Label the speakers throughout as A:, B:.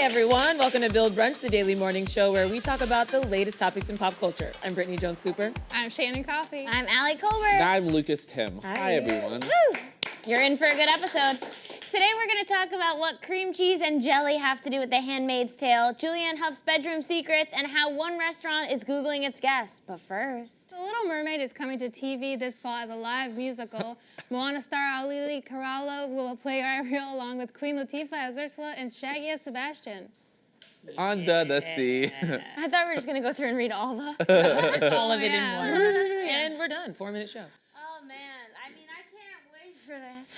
A: everyone. Welcome to Build Brunch, the daily morning show where we talk about the latest topics in pop culture. I'm Brittany Jones-Cooper.
B: I'm Shannon Coffey.
C: I'm Allie Colbert.
D: And I'm Lucas Tim. Hi everyone.
C: Woo! You're in for a good episode. Today we're going to talk about what cream cheese and jelly have to do with The Handmaid's Tale, Julianne Hough's bedroom secrets, and how one restaurant is Googling its guests. But first...
B: The Little Mermaid is coming to TV this fall as a live musical. Moana star Auli'i Carvalho will play Ariel along with Queen Latifah as Ursula and Shaggy as Sebastian.
D: Under the sea.
C: I thought we were just going to go through and read all the...
A: Just all of it in one. And we're done. 4-minute show.
C: Oh, man. I mean, I can't wait for this.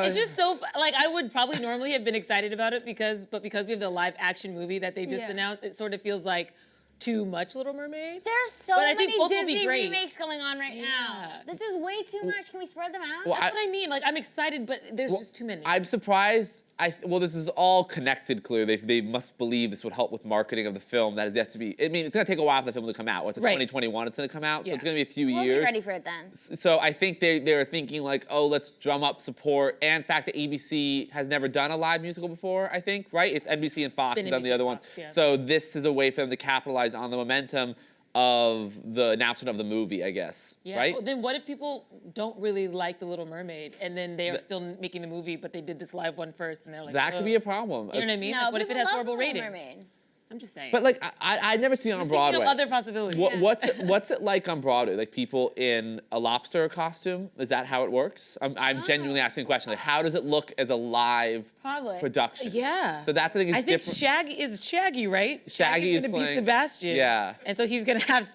A: It's just so, like, I would probably normally have been excited about it because we have the live action movie that they just announced, it sort of feels like too much Little Mermaid.
C: There's so many Disney remakes going on right now.
A: Yeah.
C: This is way too much. Can we spread them out?
D: Well,
A: That's what I mean. Like, I'm excited, but there's just too many.
D: I'm surprised. Well, this is all connected, clearly. They must believe this would help with marketing of the film that is yet to be. I mean, it's going to take a while for the film to come out. What's it, 2021 it's going to come out? So it's going to be a few years.
C: We'll be ready for it then.
D: So I think they're thinking like, oh, let's drum up support. And the fact that ABC has never done a live musical before, I think, right? It's NBC and Fox have done the other one.
A: Yeah.
D: So this is a way for them to capitalize on the momentum of the announcement of the movie, I guess, right?
A: Well, then what if people don't really like The Little Mermaid and then they are still making the movie, but they did this live one first and they're like,
D: that could be a problem.
A: You know what I mean?
C: No,
A: Like, what if it has horrible ratings?
C: Mermaid.
A: I'm just saying.
D: But like, I'd never seen it on Broadway.
A: Thinking of other possibilities.
D: What's it like on Broadway? Like people in a lobster costume? Is that how it works? I'm genuinely asking a question. Like, how does it look as a live production?
A: Yeah.
D: So that's, I think, is different.
A: Shaggy is Shaggy, right?
D: Shaggy is
A: gonna
D: playing,
A: be Sebastian.
D: Yeah.
A: And so he's gonna have.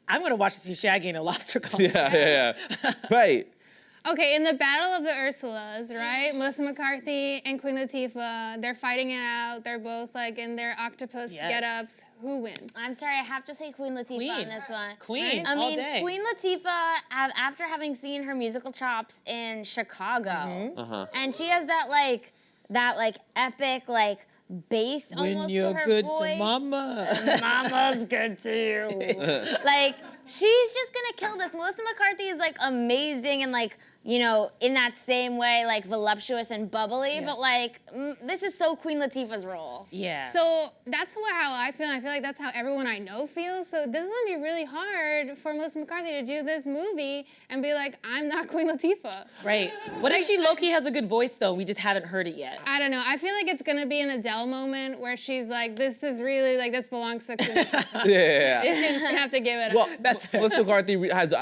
A: I'm gonna watch to see Shaggy in a lobster costume.
D: Yeah. Right.
B: Okay, in the Battle of the Ursulas, right? Melissa McCarthy and Queen Latifah, they're fighting it out. They're both like in their octopus get-ups. Who wins?
C: I'm sorry, I have to say Queen Latifah on this one.
A: Queen,
C: I
A: all
C: mean,
A: day.
C: Queen Latifah, after having seen her musical chops in Chicago, and she has that epic bass almost to her
A: good
C: voice.
A: to mama.
C: Mama's good to you. Like, she's just gonna kill this. Melissa McCarthy is like amazing and like, you know, in that same way, like voluptuous and bubbly, but like, this is so Queen Latifah's role.
A: Yeah.
B: So that's how I feel. I feel like that's how everyone I know feels. So this is gonna be really hard for Melissa McCarthy to do this movie and be like, I'm not Queen Latifah.
A: Right. What if she low-key has a good voice though? We just haven't heard it yet.
B: I don't know. I feel like it's gonna be an Adele moment where she's like, this is really like, this belongs to Queen Latifah.
D: Yeah.
B: She's just gonna have to give it
D: Well,
B: up.
D: Melissa McCarthy has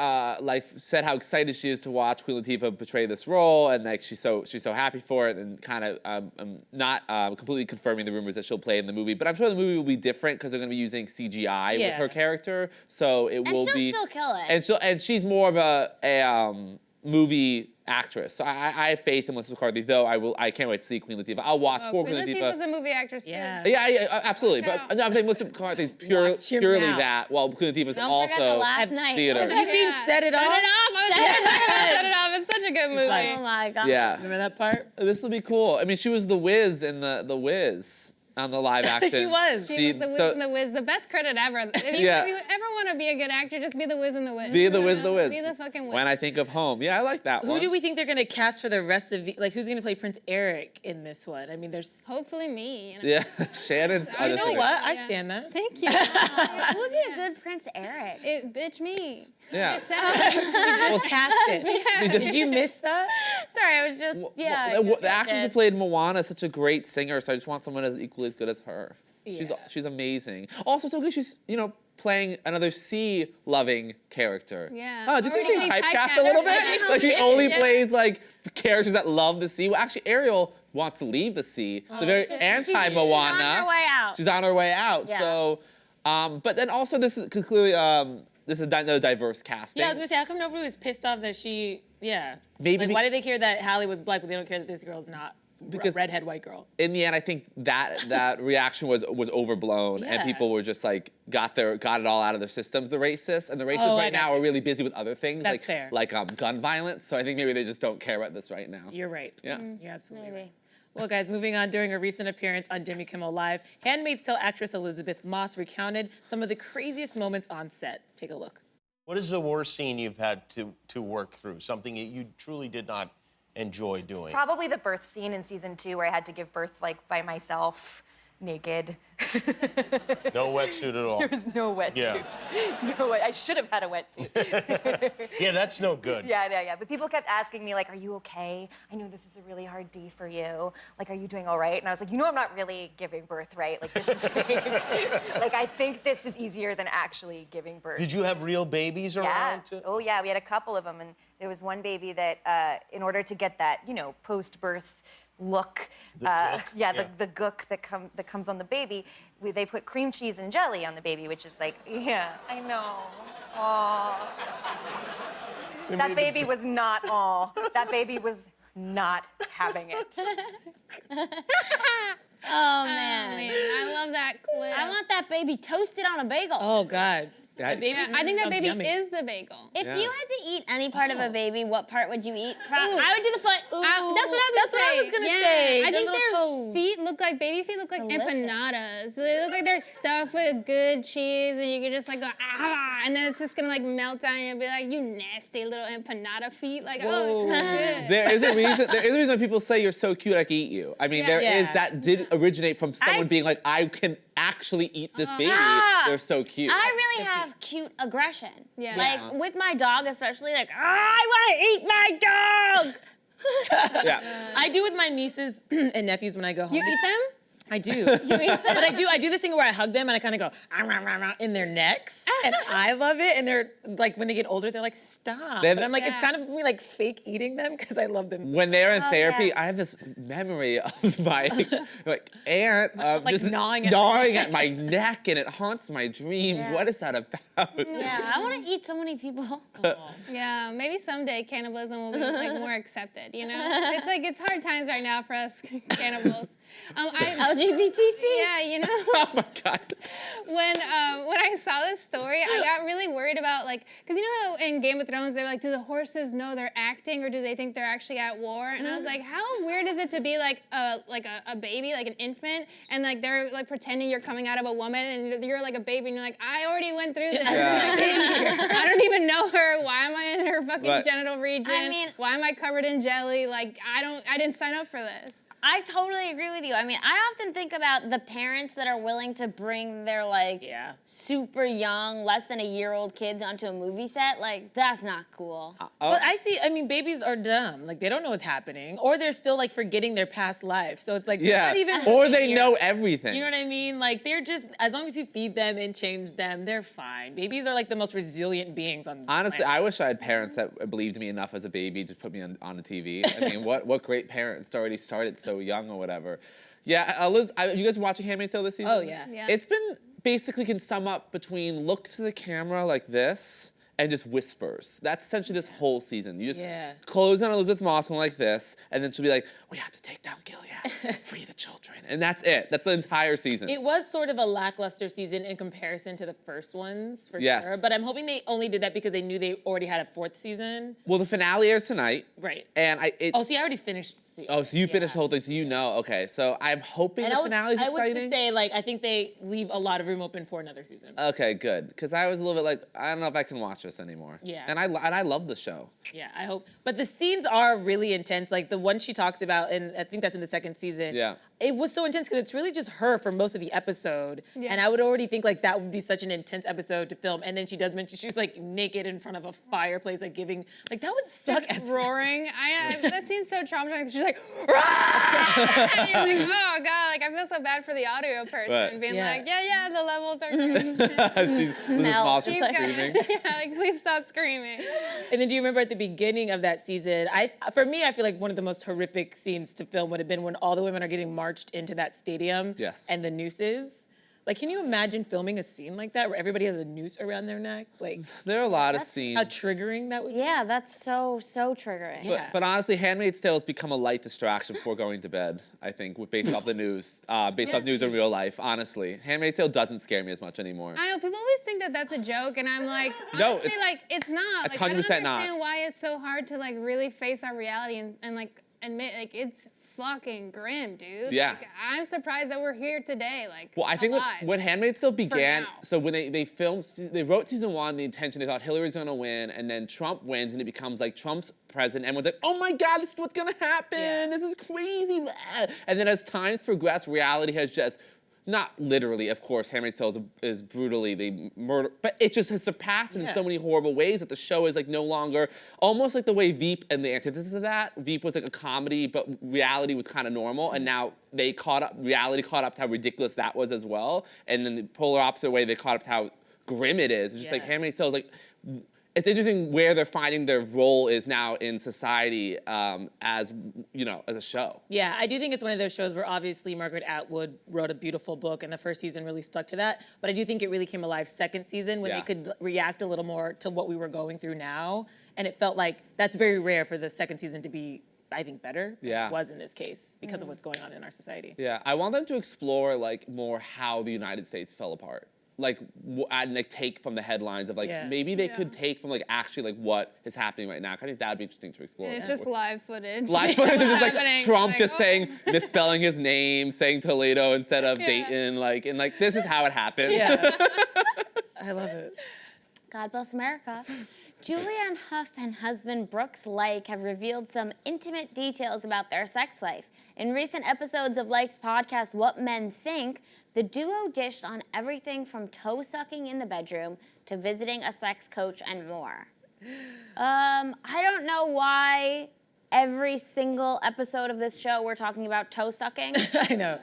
D: like said how excited she is to watch Queen Latifah portray this role, and like she's so happy for it, and kind of not completely confirming the rumors that she'll play in the movie. But I'm sure the movie will be different because they're going to be using CGI with her character, so it will be.
C: And she'll still kill it.
D: And she's more of a movie actress. So I have faith in Melissa McCarthy, though I can't wait to see Queen Latifah. I'll watch for Queen Latifah.
B: Latifah's a movie actress too.
D: Yeah, absolutely. But no, I'm saying Melissa McCarthy's purely that, while Queen Latifah's also
C: last night.
D: theater.
A: Have you seen Set It Off?
B: Set It Off. Set It Off. It's such a good movie.
A: like,
C: Oh my God.
D: Yeah.
A: Remember that part?
D: This will be cool. I mean, she was the Wiz in the Wiz on the live action.
A: She was.
B: She was the Wiz and the Wiz. The best credit ever. If you ever want to be a good actor, just be the Wiz and the Wiz.
D: Be the Wiz, the Wiz.
B: Be the fucking Wiz.
D: When I think of home. Yeah, I like that one.
A: Who do we think they're gonna cast for the rest of the, like, who's gonna play Prince Eric in this one? I mean, there's.
B: Hopefully me. You know?
D: Yeah, Shannon's.
A: You know what? I stand that.
B: Thank you.
C: Who would be a good Prince Eric?
B: Bitch me.
D: Yeah.
B: I said it.
A: We just cast it. Did you miss that?
C: Sorry, I was just,
D: The actress who played Moana is such a great singer, so I just want someone as equally as good as her. She's amazing. Also, so good. She's playing another sea-loving character.
B: Yeah.
D: Oh, did you think typecast a little bit? Like she only plays like characters that love the sea. Well, actually, Ariel wants to leave the sea. So very anti-Moana.
C: She's on her way out.
D: She's on her way out.
C: Yeah.
D: So, but then also this is clearly this is another diverse casting.
A: Yeah, I was gonna say, how come nobody was pissed off that she?
D: Maybe
A: like, why did they care that Hallie was black, but they don't care that this girl's not?
D: Because
A: redhead white girl.
D: In the end, I think that reaction was overblown, and people were just like got it all out of their systems. The racists right now are really busy with other things, like gun violence. So I think maybe they just don't care about this right now.
A: You're right.
D: Yeah,
A: you're absolutely right. Well, guys, moving on, during a recent appearance on Jimmy Kimmel Live, Handmaid's Tale actress Elizabeth Moss recounted some of the craziest moments on set. Take a look.
E: What is the worst scene you've had to work through? Something that you truly did not enjoy doing?
F: Probably the birth scene in season 2 where I had to give birth like by myself, naked.
E: No wetsuit at all.
F: There was no wetsuit.
E: Yeah.
F: No, I should have had a wetsuit.
E: Yeah, that's no good.
F: Yeah. But people kept asking me, like, are you okay? I know this is a really hard D for you. Like, are you doing all right? And I was like, you know, I'm not really giving birth, right? Like, this is fake. Like, I think this is easier than actually giving birth.
E: Did you have real babies around?
F: Yeah. Oh, yeah. We had a couple of them. And there was one baby that, in order to get that, you know, post-birth look,
E: gook?
F: the gook that comes on the baby, they put cream cheese and jelly on the baby, which is like, yeah, I know. Aw. That baby was not all. That baby was not having it.
C: Oh man.
B: Oh, man, I love that clip.
C: I want that baby toasted on a bagel.
A: Oh God.
D: Yeah,
A: That baby
B: Yeah, I think that
A: sounds
B: baby
A: yummy.
B: is the bagel.
C: If
D: Yeah.
C: you had to eat any part of a baby, what part would you eat?
B: Ooh.
C: I would do the foot.
B: That's what I was gonna say.
A: say.
B: I
A: The
B: think
A: little
B: their
A: toes.
B: feet look like baby feet look like
C: Delicious.
B: empanadas. They look like they're stuffed with good cheese, and you can just like go and then it's just gonna like melt down and you'll be like, you nasty little empanada feet. Like, oh, it's so good.
D: There is a reason. There is a reason people say you're so cute I can eat you. I mean,
B: Yeah.
D: there is
A: Yeah.
D: that did originate from someone
C: I-
D: being like, I can actually eat this baby.
C: Ah.
D: They're so cute.
C: I really have cute aggression.
B: Yeah.
C: Like with my dog especially, like, I want to eat my dog.
D: Yeah.
A: I do with my nieces and nephews when I go home.
B: You eat them?
A: I do. But I do the thing where I hug them and I kind of go "Ah, rah, rah, rah," in their necks. And I love it. And they're like, when they get older, they're like, stop.
D: They're
A: And
D: the-
A: I'm like, it's
B: Yeah.
A: kind of me like fake eating them because I love them so
D: When they're in
C: Oh,
D: therapy,
C: yeah.
D: I have this memory of my like aunt
A: Like
D: just
A: gnawing at-
D: at my neck, and it haunts my dreams.
C: Yeah.
D: What is that about?
C: Yeah, I want to eat so many people.
B: Yeah, maybe someday cannibalism will be like more accepted. You know, it's like it's hard times right now for us cannibals.
C: LGBTC.
B: Yeah, you know.
D: Oh my god.
B: when I saw this story, I got really worried about like, cause you know how in Game of Thrones they're like, do the horses know they're acting or do they think they're actually at war? And I was like, how weird is it to be like a baby, like an infant, and like they're like pretending you're coming out of a woman and you're like a baby and you're like, I already went through this.
D: Yeah.
B: Like, I don't even know her. Why am I in her fucking
D: But-
B: genital region?
C: I mean-
B: why am I covered in jelly? Like I didn't sign up for this.
C: I totally agree with you. I mean, I often think about the parents that are willing to bring their like
A: Yeah.
C: super young, less than a year-old kids onto a movie set. Like, that's not cool.
A: But I mean, babies are dumb. Like, they don't know what's happening. Or they're still, like, forgetting their past life. So it's like, they're
D: Yeah.
A: not even
D: Or
A: really
D: they
A: here.
D: know everything.
A: You know what I mean? Like, they're just, as long as you feed them and change them, they're fine. Babies are, like, the most resilient beings on the
D: Honestly,
A: planet.
D: I wish I had parents that believed me enough as a baby to put me on the TV. I mean, what great parents to already started so young or whatever. Yeah, Liz, you guys been watching Handmaid's Tale this season?
A: Oh, yeah.
B: Yeah.
D: It's been basically can sum up between looks to the camera like this and just whispers. That's essentially this whole season. You just
A: Yeah.
D: close on Elizabeth Moss one like this, and then she'll be like, we have to take down Gilead, free the children. And that's it. That's the entire season.
A: It was sort of a lackluster season in comparison to the first ones, for
D: Yes.
A: sure. But I'm hoping they only did that because they knew they already had a fourth season.
D: Well, the finale airs tonight.
A: Right.
D: And
A: Oh, see, I already finished.
D: Oh, so you finished the whole thing, so you know. Okay, so I'm hoping
A: And
D: the finale's
A: I would
D: exciting.
A: just say, like, I think they leave a lot of room open for another season.
D: Okay, good. Because I was a little bit like, I don't know if I can watch this anymore.
A: Yeah.
D: And I love the show.
A: Yeah, I hope. But the scenes are really intense. Like the one she talks about, and I think that's in the second season.
D: Yeah.
A: It was so intense because it's really just her for most of the episode.
B: Yeah.
A: And I would already think like that would be such an intense episode to film. And then she does mention she's like naked in front of a fireplace, like giving, like that would suck.
B: Just
A: as
B: roaring. That seems so traumatizing. She's like, "Rah!" And you're like, oh god, like I feel so bad for the audio person
D: Right.
B: being
A: Yeah.
B: like, yeah, the levels are great.
D: She's Elizabeth
C: Mel.
D: Moss just
B: Keep going.
D: screaming.
B: Yeah, like please stop screaming.
A: And then do you remember at the beginning of that season, for me, I feel like one of the most horrific scenes to film would have been when all the women are getting marched into that stadium.
D: Yes.
A: And the nooses. Like, can you imagine filming a scene like that where everybody has a noose around their neck? Like,
D: There are a lot of scenes.
A: how triggering that would be.
C: Yeah, that's so triggering.
A: Yeah.
D: But honestly, Handmaid's Tale has become a light distraction before going to bed, I think, based off the news, based off news in real life, honestly. Handmaid's Tale doesn't scare me as much anymore.
B: I know people always think that that's a joke, and I'm like,
D: No,
B: honestly,
D: it's-
B: like it's not.
D: it's
B: Like I don't
D: 100% not.
B: understand why it's so hard to like really face our reality and like admit like it's fucking grim, dude.
D: Yeah.
B: Like, I'm I'm surprised that we're here today. Like,
D: well, I think when Handmaid still began,
B: now.
D: so when they wrote season 1, the intention, they thought Hillary's gonna win, and then Trump wins, and it becomes like Trump's president. Everyone's like, oh my God, this is what's gonna happen.
A: Yeah.
D: This is crazy. And then as times progress, reality has just, not literally, of course, Handmaid's Tale is brutally, they murder, but it just has surpassed in so many horrible ways that the show is like no longer, almost like the way Veep and the antithesis of that. Veep was like a comedy, but reality was kind of normal, and now reality caught up to how ridiculous that was as well, and then the polar opposite way, they caught up to how grim it is. It's just like Handmaid's Tale is like, it's interesting where they're finding their role is now in society as, as a show.
A: Yeah, I do think it's one of those shows where obviously Margaret Atwood wrote a beautiful book and the first season really stuck to that. But I do think it really came alive second season when they could react a little more to what we were going through now. And it felt like that's very rare for the second season to be, I think, better than it was in this case because of what's going on in our society.
D: Yeah, I want them to explore like more how the United States fell apart. Like, and take from the headlines of like, maybe they could take from like actually like what is happening right now. I think that'd be interesting to explore.
B: And it's just live footage.
D: Live footage is just like Trump just saying, misspelling his name, saying Toledo instead of Dayton, like, and like, this is how it happened.
A: Yeah. I love it.
C: God bless America. Julianne Hough and husband Brooks Lake have revealed some intimate details about their sex life. In recent episodes of Lake's podcast, What Men Think, the duo dished on everything from toe sucking in the bedroom to visiting a sex coach and more. I don't know why every single episode of this show we're talking about toe sucking.
A: I know.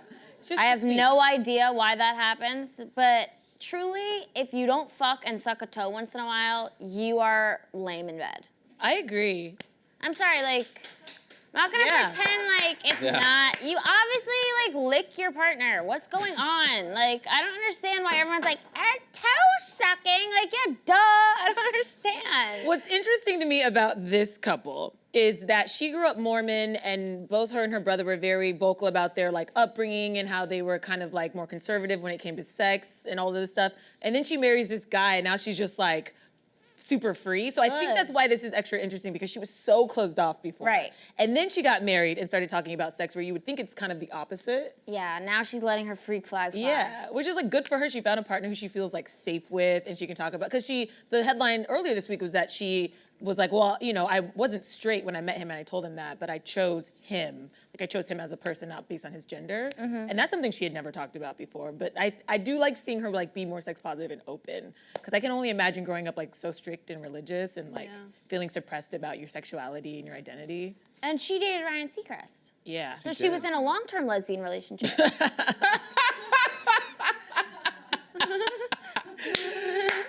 C: I have no idea why that happens, but truly, if you don't fuck and suck a toe once in a while, you are lame in bed.
A: I agree.
C: I'm sorry, like, I'm not gonna pretend like it's not. You obviously like lick your partner. What's going on? Like, I don't understand why everyone's like, toe sucking. Like, yeah, duh. I don't understand.
A: What's interesting to me about this couple is that she grew up Mormon, and both her and her brother were very vocal about their like upbringing and how they were kind of like more conservative when it came to sex and all of this stuff. And then she marries this guy, and now she's just like super free. So I think that's why this is extra interesting, because she was so closed off before.
C: Right.
A: And then she got married and started talking about sex, where you would think it's kind of the opposite.
C: Yeah, now she's letting her freak flag fly.
A: Yeah, which is like good for her. She found a partner who she feels like safe with and she can talk about. Because the headline earlier this week was that she was like, well, I wasn't straight when I met him and I told him that, but I chose him. Like, I chose him as a person, not based on his gender. And that's something she had never talked about before. But I do like seeing her like be more sex positive and open. Because I can only imagine growing up like so strict and religious and like feeling suppressed about your sexuality and your identity.
C: And she dated Ryan Seacrest.
A: Yeah.
C: So she was in a long-term lesbian relationship.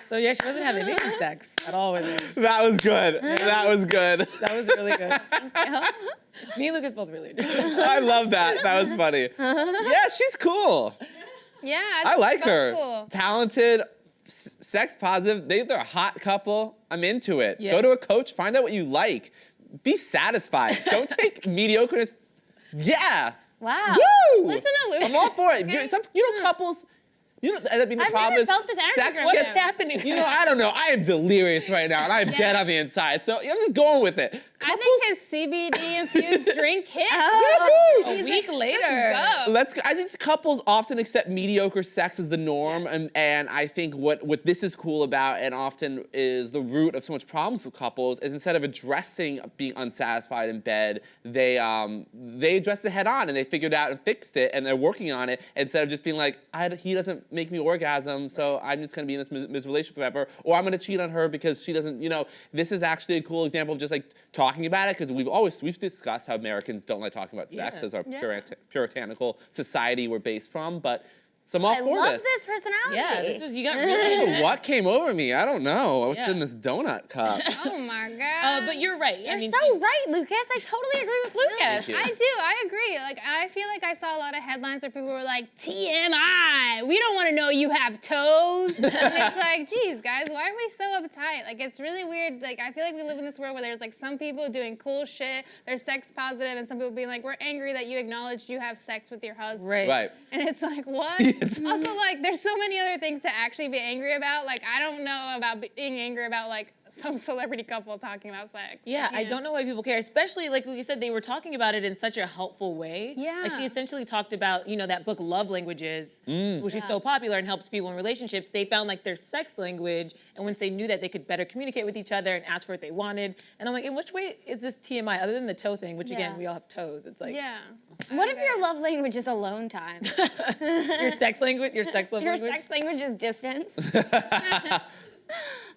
A: So yeah, she wasn't having any sex at all with him.
D: That was good. That was good.
A: That was really good. Me and Lucas both really did.
D: I love that. That was funny. Yeah, she's cool.
B: Yeah,
D: I like her.
B: Cool.
D: Talented, sex positive. They're a hot couple. I'm into it.
A: Yeah.
D: Go to a coach. Find out what you like. Be satisfied. Don't take mediocreness. Yeah.
C: Wow.
D: Woo!
B: Listen to Lucas.
D: I'm all for it. Couples. I mean, the
C: I've
D: problem
C: never
D: is
C: felt this energy
D: sex
C: from
A: What's
C: him.
A: happening?
D: I don't know. I am delirious right now, and I'm dead on the inside. So I'm just going with it.
B: I think his CBD infused drink hit.
A: A week later.
B: Let's go.
D: I think couples often accept mediocre sex as the norm, and I think what this is cool about, and often is the root of so much problems with couples, is instead of addressing being unsatisfied in bed, they addressed it head on, and they figured out and fixed it, and they're working on it, instead of just being like, he doesn't make me orgasm, so I'm just gonna be in this miserable relationship forever, or I'm gonna cheat on her because she doesn't, this is actually a cool example of just like talking about it, because we've discussed how Americans don't like talking about sex as our puritanical society we're based from, but so I'm all for
C: I love this personality.
A: Yeah, you got really
D: what came over me? I don't know. What's in this donut cup?
B: Oh my God.
A: but you're right.
C: You're so right, Lucas. I totally agree with Lucas.
D: you.
B: I do. I agree. Like, I feel like I saw a lot of headlines where people were like, TMI. We don't want to know you have toes. And it's like, geez, guys, why are we so uptight? Like, it's really weird. Like, I feel like we live in this world where there's like some people doing cool shit. They're sex positive, and some people being like, we're angry that you acknowledged you have sex with your husband.
D: Right.
B: And it's like, what? Also, like, there's so many other things to actually be angry about. Like, I don't know about being angry about, like, some celebrity couple talking about sex.
A: Yeah, I don't know why people care, especially like you said, they were talking about it in such a helpful way.
B: Yeah.
A: Like she essentially talked about, that book Love Languages, which is so popular and helps people in relationships. They found like their sex language, and once they knew that, they could better communicate with each other and ask for what they wanted. And I'm like, in which way is this TMI other than the toe thing, which again, we all have toes. It's like
B: Yeah.
C: What if your love language is alone time?
A: your sex language, your sex love
C: Your
A: language.
C: sex language is distance?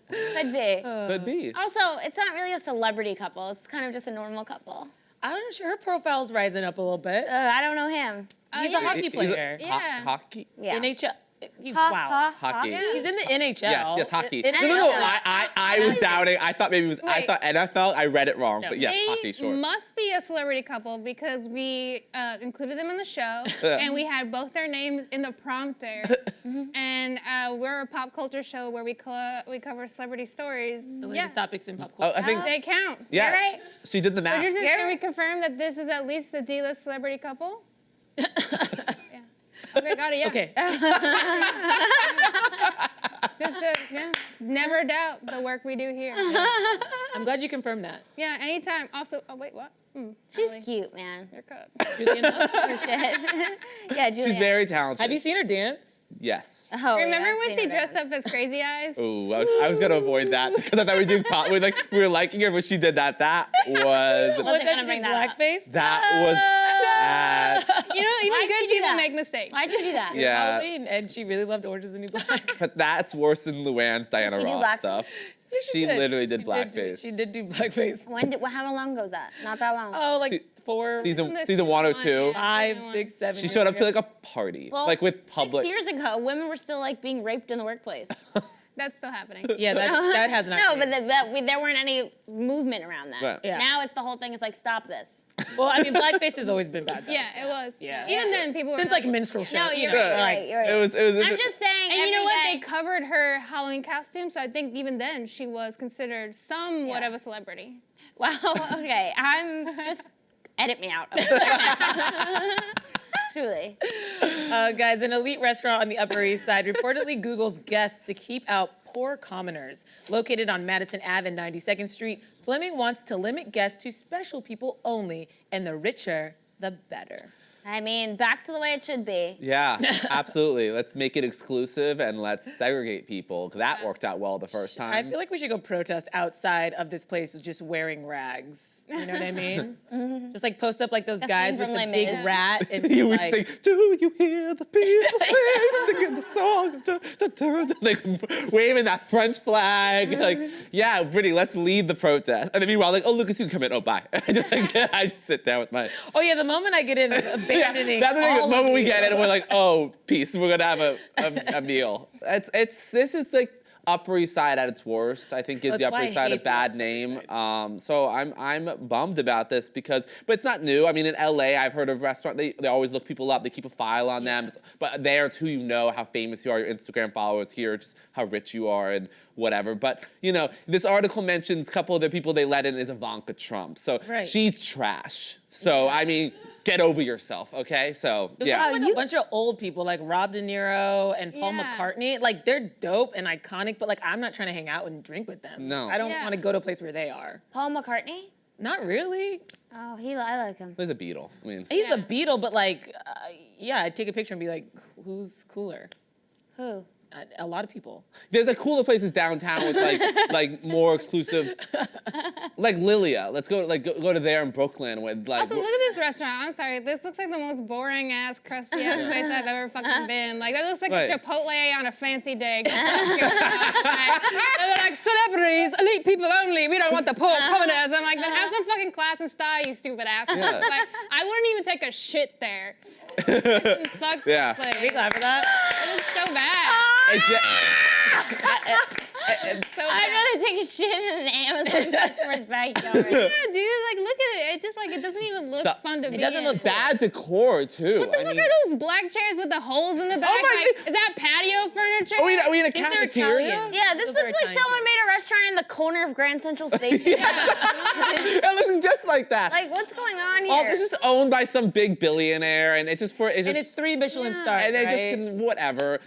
C: Could be.
D: Could be.
C: Also, it's not really a celebrity couple. It's kind of just a normal couple.
A: I'm not sure her profile's rising up a little bit.
C: I don't know him.
A: He's a hockey player.
B: Yeah.
D: Hockey?
C: Yeah.
A: NHL. Wow.
D: Hockey.
A: He's in the NHL.
D: Yes, hockey.
A: In
D: No,
A: NHL.
D: I was doubting. I thought maybe it was, I
B: Wait.
D: thought NFL, I read it wrong,
A: No.
D: but yes,
B: They
D: hockey, sure.
B: must be a celebrity couple because we included them in the show and we had both their names in the prompter. And we're a pop culture show where we cover celebrity stories.
A: The
B: Yeah,
A: latest topics in pop
D: Oh,
A: culture.
D: I think,
B: they count.
D: yeah,
C: You're right.
D: she did the math.
B: Producers,
C: Yeah.
B: can we confirm that this is at least a D-list celebrity couple? Yeah. Okay, got it, yeah.
A: Okay.
B: Just never doubt the work we do here.
A: I'm glad you confirmed that.
B: Yeah, anytime. Also, oh wait, what?
C: She's
B: Allie,
C: cute, man.
B: You're cut.
A: Julianne Hough?
C: For shit. Yeah, Julia.
D: She's very talented.
A: Have you seen her dance?
D: Yes.
C: Oh,
B: Remember
C: yeah, I've
B: when
C: seen
B: she
C: her
B: dressed
C: dance.
B: up as Crazy Eyes?
D: Oh, I was gonna avoid that because I thought we were doing we were liking her when she did that. That was
C: Wasn't gonna
A: That
C: bring that up.
A: blackface?
D: that was bad.
B: You know, even
C: Why'd
B: good
C: she do
B: people
C: that?
B: make mistakes.
C: Why'd you do that?
D: Yeah.
A: Halloween, and she really loved Orange is the New Black.
D: But that's worse than Luann's Diana
C: Did she do
D: Ross
C: blackface?
D: stuff.
A: Yeah,
D: She
A: did.
D: literally did
A: She
D: blackface.
A: She did do blackface.
C: How long ago was that? Not that long.
A: Oh, like
D: Se-
A: 4,
D: Season
B: This
D: season
B: is
D: 102.
B: one,
A: 5,
B: yeah.
A: 6, 7.
D: She showed up to like a party,
C: Well,
D: like with public.
C: 6 years ago, women were still like being raped in the workplace.
B: That's still happening.
A: Yeah, that has not.
C: No, but
A: changed.
C: there weren't any movement around that.
D: Right.
A: Yeah.
C: Now it's the whole thing is like, stop this.
A: Well, I mean, blackface has always been bad. Though.
B: Yeah, it was.
A: Yeah.
B: Even then, people were
A: Since like minstrel show.
C: No, you're
A: know,
C: right,
A: like,
C: you're right.
D: It was.
C: I'm just saying.
B: And you know what? They
C: every day-
B: covered her Halloween costume, so I think even then she was considered somewhat
C: Yeah.
B: of a celebrity.
C: Wow, okay. I'm just, edit me out. Truly.
A: Guys, an elite restaurant on the Upper East Side reportedly Googles guests to keep out poor commoners. Located on Madison Ave and 92nd Street, Fleming wants to limit guests to special people only, and the richer, the better.
C: I mean, back to the way it should be.
D: Yeah, absolutely. Let's make it exclusive and let's segregate people. 'Cause that worked out well the first time.
A: I feel like we should go protest outside of this place with just wearing rags. You know what I mean? Just like post up like those
C: That
A: guys
C: scene
A: with
C: from
A: the
C: Les
A: big
C: Mis.
A: rat and
D: you would
A: like,
D: sing, do you hear the people singing the song? Da, da, da, da, like waving that French flag. Like, yeah, Brittany, let's lead the protest. And then meanwhile, like, oh, Lucas, you can come in. Oh, bye. I just sit down with my.
A: oh yeah, the moment I get in, abandoning
D: That's the thing, the
A: all
D: moment
A: of
D: we
A: you.
D: get in and we're like, oh, peace, we're gonna have a meal. This is like Upper East Side at its worst. I think gives
A: That's
D: the Upper
A: why I
D: East Side a
A: hate the
D: bad
A: Upper
D: name.
A: East Side.
D: So I'm bummed about this but it's not new. I mean, in LA, I've heard of restaurants, they always look people up, they keep a file on them. But there it's who you know, how famous you are, your Instagram followers, here, just how rich you are and whatever. But, this article mentions a couple of the people they let in is Ivanka Trump. So
A: Right.
D: she's trash. So, I mean, get over yourself, okay? So,
A: There's
D: yeah.
A: also, like a bunch of old people like Rob De Niro and Paul
B: Yeah.
A: McCartney. Like they're dope and iconic, but like I'm not trying to hang out and drink with them.
D: No.
A: I don't
B: Yeah.
A: want to go to a place where they are.
C: Paul McCartney?
A: Not really.
C: Oh, I like him.
D: There's a Beatle. I mean,
A: He's a
B: Yeah.
A: Beatle, but like, yeah, I'd take a picture and be like, who's cooler?
C: Who?
A: A lot of people.
D: there's like cooler places downtown with like more exclusive, like Lilia. Let's go go to there in Brooklyn with like.
B: Also, look at this restaurant. I'm sorry. This looks like the most boring ass, crusty ass place I've ever fucking been. Like that looks like
D: Right.
B: a Chipotle on a fancy day. Go fuck yourself. Like, they're like celebrities, elite people only. We don't want the poor commoners. I'm like, then have some fucking class and style, you stupid ass.
D: Yeah.
B: Like I wouldn't even take a shit there. Fuck
D: Yeah.
B: this place.
A: Are you glad for that?
B: It looks so bad.
D: It's just,
B: So
C: I'd
B: bad.
C: rather take a shit in an Amazon customer's backyard.
B: Yeah, dude. Like, look at it. It just like it doesn't even look
D: Stop.
B: fun to be
D: doesn't
B: in.
D: look bad decor too.
B: What the
D: I
B: fuck
D: mean,
B: are those black chairs with the holes in the back?
D: my
B: Like, is that patio furniture?
D: Are we in a
A: These are
D: cafeteria?
A: Italian.
C: Yeah, this
A: Those
C: looks
A: are
C: like
A: Italian
C: someone
A: chairs.
C: made a restaurant in the corner of Grand Central Station.
D: It looks just like that.
C: Like, what's going on here?
D: Oh, this is owned by some big billionaire, and it's just
A: And it's 3 Michelin stars,
D: and they
A: right?
D: just can whatever.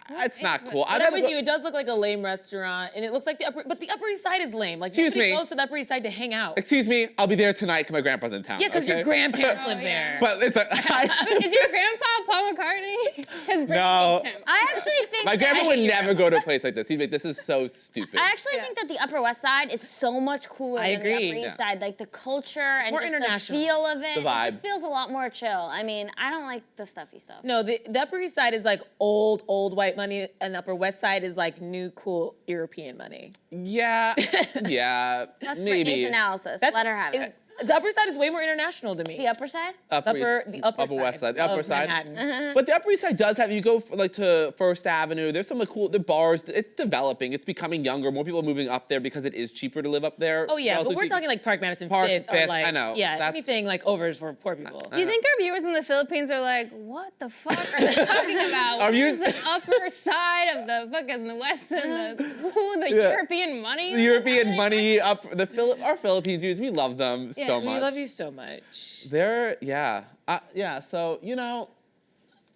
D: It's not cool.
A: But I'm with you. It does look like a lame restaurant, and it looks like the Upper East Side is lame. Like,
D: Excuse
A: nobody
D: me.
A: goes to the Upper East Side to hang out.
D: Excuse me, I'll be there tonight because my grandpa's in town.
A: Yeah, because your grandparents live there.
D: But it's like,
B: Is your grandpa Paul McCartney? Because
D: No.
B: him.
C: I actually think
D: my grandpa would never go to a place like this. He'd be like, this is so stupid.
C: I actually think that the Upper West Side is so much cooler
A: I
C: than the
A: agree.
C: Upper East Side. Like the culture and
A: More
C: just
A: international.
C: the feel of it.
D: The vibe.
C: It just feels a lot more chill. I mean, I don't like the stuffy stuff.
A: No, the Upper East Side is like old white money, and the Upper West Side is like new, cool European money.
D: Yeah, yeah,
C: That's
D: maybe.
C: Brittany's analysis. Let her have it.
A: The Upper Side is way more international to me.
C: The Upper Side?
A: The upper
D: West Side, the
A: of
D: Upper Side.
A: Manhattan.
D: But the Upper East Side does have, you go like to First Avenue, there's some like cool, the bars, it's developing, it's becoming younger, more people are moving up there because it is cheaper to live up there.
A: Oh yeah, but
D: relatively
A: we're
D: speaking.
A: talking like Park Madison,
D: Park,
A: Fifth, or
D: Fifth,
A: like,
D: I know,
A: yeah,
D: that's-
A: anything like over is for poor people.
B: Do you think our viewers in the Philippines are like, what the fuck are they talking about? What is the upper side of the fucking the West and the European money?
D: The European money up, our Philippine Jews, we love them so
A: We
D: much.
A: love you so much.
D: So, you know,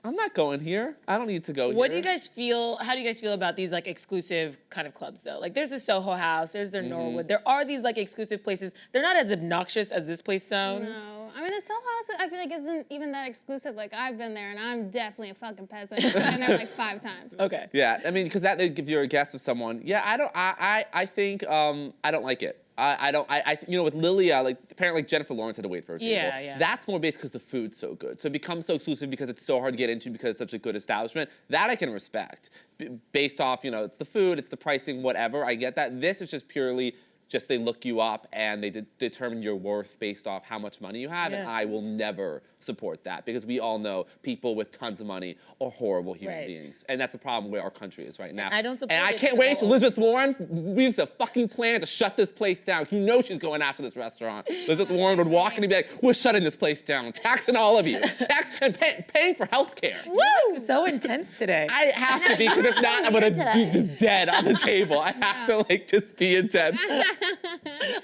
D: I'm not going here. I don't need to go
A: What do
D: here.
A: you guys feel? How do you guys feel about these like exclusive kind of clubs though? Like there's the Soho House, there's the Norwood. There are these like exclusive places. They're not as obnoxious as this place sounds.
B: No, I mean the Soho House I feel like isn't even that exclusive. Like I've been there and I'm definitely a fucking peasant. I've been there like 5 times.
A: Okay.
D: Yeah, I mean, because if you're a guest of someone, I think I don't like it. You know, with Lilia, like apparently Jennifer Lawrence had to wait for her table.
A: Yeah.
D: That's more based because the food's so good. So it becomes so exclusive because it's so hard to get into because it's such a good establishment. That I can respect. Based off, you know, it's the food, it's the pricing, whatever. I get that. This is just purely just they look you up and they determine your worth based off how much money you have. And
A: Yeah.
D: I will never support that because we all know people with tons of money are horrible human
A: Right.
D: beings. And that's the problem where our country is right now.
A: I don't support
D: And I
A: it
D: can't
A: at
D: wait till
A: all.
D: Elizabeth Warren leaves a fucking plan to shut this place down. You know she's going after this restaurant. Elizabeth Warren would walk in and be like, we're shutting this place down, taxing all of you, and paying for healthcare.
A: Woo! So intense today.
D: I have to be, because if not, I'm gonna be just dead on the table. I have to like just be intense.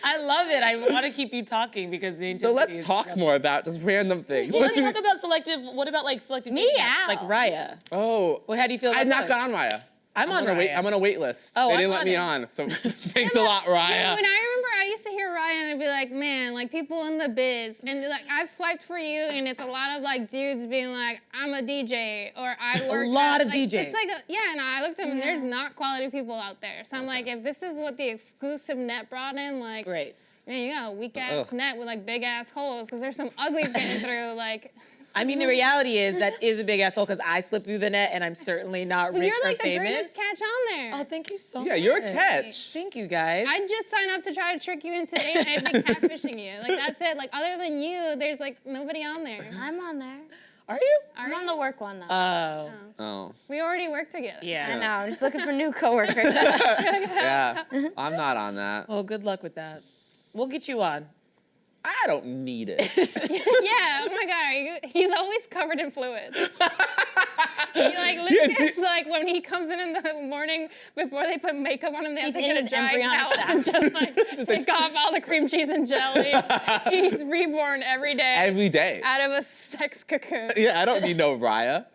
A: I love it. I want to keep you talking because the
D: So let's
A: intensity is
D: talk
A: lovely.
D: more about just random things.
A: Well,
D: What
A: let's
D: should we-
A: talk about selective. What about like selective?
C: Me
A: dating apps?
C: out.
A: Like Raya.
D: Oh,
A: Well, how do you feel about
D: I've not
A: those?
D: gone on Raya.
A: I'm on
D: a wait.
A: Raya.
D: I'm on a wait list.
A: Oh,
D: they
A: I'm
D: didn't let
A: on
D: me
A: it.
D: on. So thanks a lot, Raya.
B: When I remember I used to hear Ryan and I'd be like, man, like people in the biz, and like I've swiped for you, and it's a lot of like dudes being like, I'm a DJ or I work.
A: lot of
B: like,
A: DJs.
B: It's like, and I looked at them, and there's not quality people out there. So I'm like, if this is what the exclusive net brought in, like,
A: Great.
B: man, you got a weak ass net with like big ass holes, because there's some uglies getting through, like.
A: I mean, the reality is that is a big asshole because I slipped through the net and I'm certainly not
B: Well,
A: rich
B: you're like
A: or
B: the
A: famous.
B: greatest catch on there.
A: Oh, thank you so much.
D: Yeah, you're a catch.
A: Thank you, guys.
B: I'd just sign up to try to trick you into dating and I'd be catfishing you. Like, that's it. Like, other than you, there's like nobody on there.
C: I'm on there.
A: Are you?
C: I'm on the work one though.
A: Oh.
D: Oh.
B: We already work together.
A: Yeah.
C: I know. I'm just looking for new coworkers.
D: Yeah, I'm not on that.
A: Well, good luck with that. We'll get you on.
D: I don't need it.
B: Yeah, oh my God, he's always covered in fluids. He like looks
D: Yeah,
B: at like when he comes in the morning before they put makeup on him, they have to
C: He's
B: get
C: in
B: a
C: his
B: dry
C: embryonic
B: towel and just like take off all the cream cheese and jelly. He's reborn every day
D: Every day.
B: out of a sex cocoon.
D: Yeah, I don't need no Raya.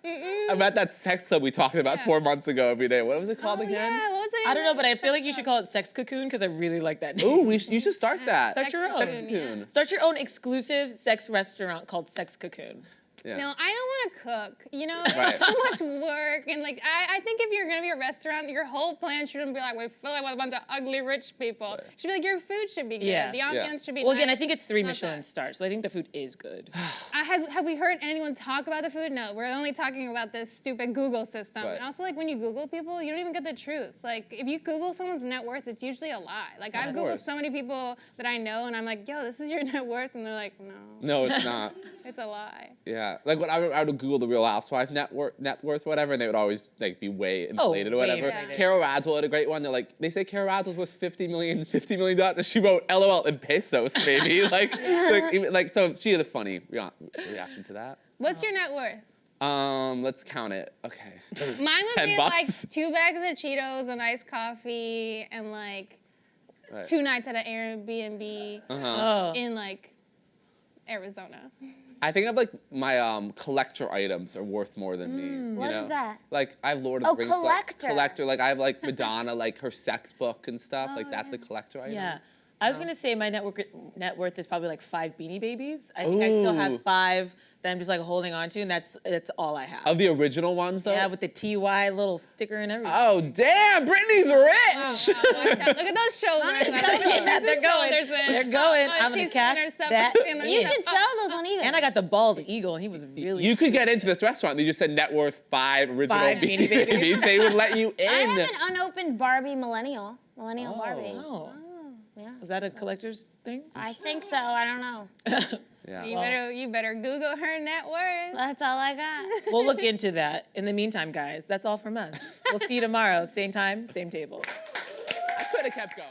D: I'm at that sex club we talked about
B: Yeah.
D: 4 months ago every day. What was it called
B: Oh
D: again?
B: yeah, what was it?
A: I don't know, but I feel like you should call it Sex Cocoon because I really like that name.
D: Ooh, you should start that.
A: Start your own.
D: Sex Cocoon.
A: Start your own exclusive sex restaurant called Sex Cocoon.
D: Yeah.
B: No, I don't want to cook. You know, it's
D: Right.
B: so much work, and like I think if you're gonna be a restaurant, your whole plan shouldn't be like we fill it with a bunch of ugly rich people. It should be like your food should be good.
A: Yeah.
B: The ambiance should be.
A: Well, again, I
B: nice.
A: think it's 3
B: Not
A: Michelin
B: that.
A: stars, so I think the food is good.
B: Have we heard anyone talk about the food? No, we're only talking about this stupid Google system.
D: Right.
B: And also, like when you Google people, you don't even get the truth. Like if you Google someone's net worth, it's usually a lie. Like I've
D: Of
B: Googled
D: course.
B: so many people that I know, and I'm like, yo, this is your net worth, and they're like, no,
D: No, it's not.
B: it's a lie.
D: Yeah, like when I would Google the Real Housewives net worth, whatever, and they would always like be way inflated or
A: way
D: whatever.
A: inflated.
D: Carol Radswell had a great one. They're like, they say Carol Radswell's worth $50 million, and she wrote LOL in pesos, baby. like so she had a funny reaction to that.
B: What's your net worth?
D: Let's count it. Okay.
B: Mine would be
D: $10.
B: like 2 bags of Cheetos, an iced coffee, and like
D: Right.
B: 2 nights at an Airbnb
D: Uh-huh.
A: Oh.
B: in like Arizona.
D: I think I've like my collector items are worth more than me. You
C: What
D: know?
C: is that?
D: Like I have Lord of the Rings
C: collector.
D: collector. Like I have like Madonna, like her sex book and stuff. Like that's a collector item.
A: Yeah. I was gonna say my net worth is probably like 5 Beanie Babies. I think I still have 5 that I'm just like holding on to, and that's all I have.
D: Of the original ones though.
A: Yeah, with the TY little sticker and everything.
D: Oh damn, Brittany's rich.
B: Wow, watch out. Look at those shoulders.
A: They're going. They're going. I'm gonna cash that.
C: You should sell those on eBay.
A: And I got the bald eagle, and he was really.
D: You could get into this restaurant. They just said net worth 5 original
A: 5
D: Beanie
A: Beanie Babies.
D: Babies. They would let you in.
C: I have an unopened Barbie Millennial Barbie.
A: Oh.
C: Yeah.
A: Is that a collector's thing?
C: I think so. I don't know.
D: Yeah.
B: You better Google her net worth.
C: That's all I got.
A: We'll look into that. In the meantime, guys, that's all from us. We'll see you tomorrow, same time, same table.
D: I could have kept going.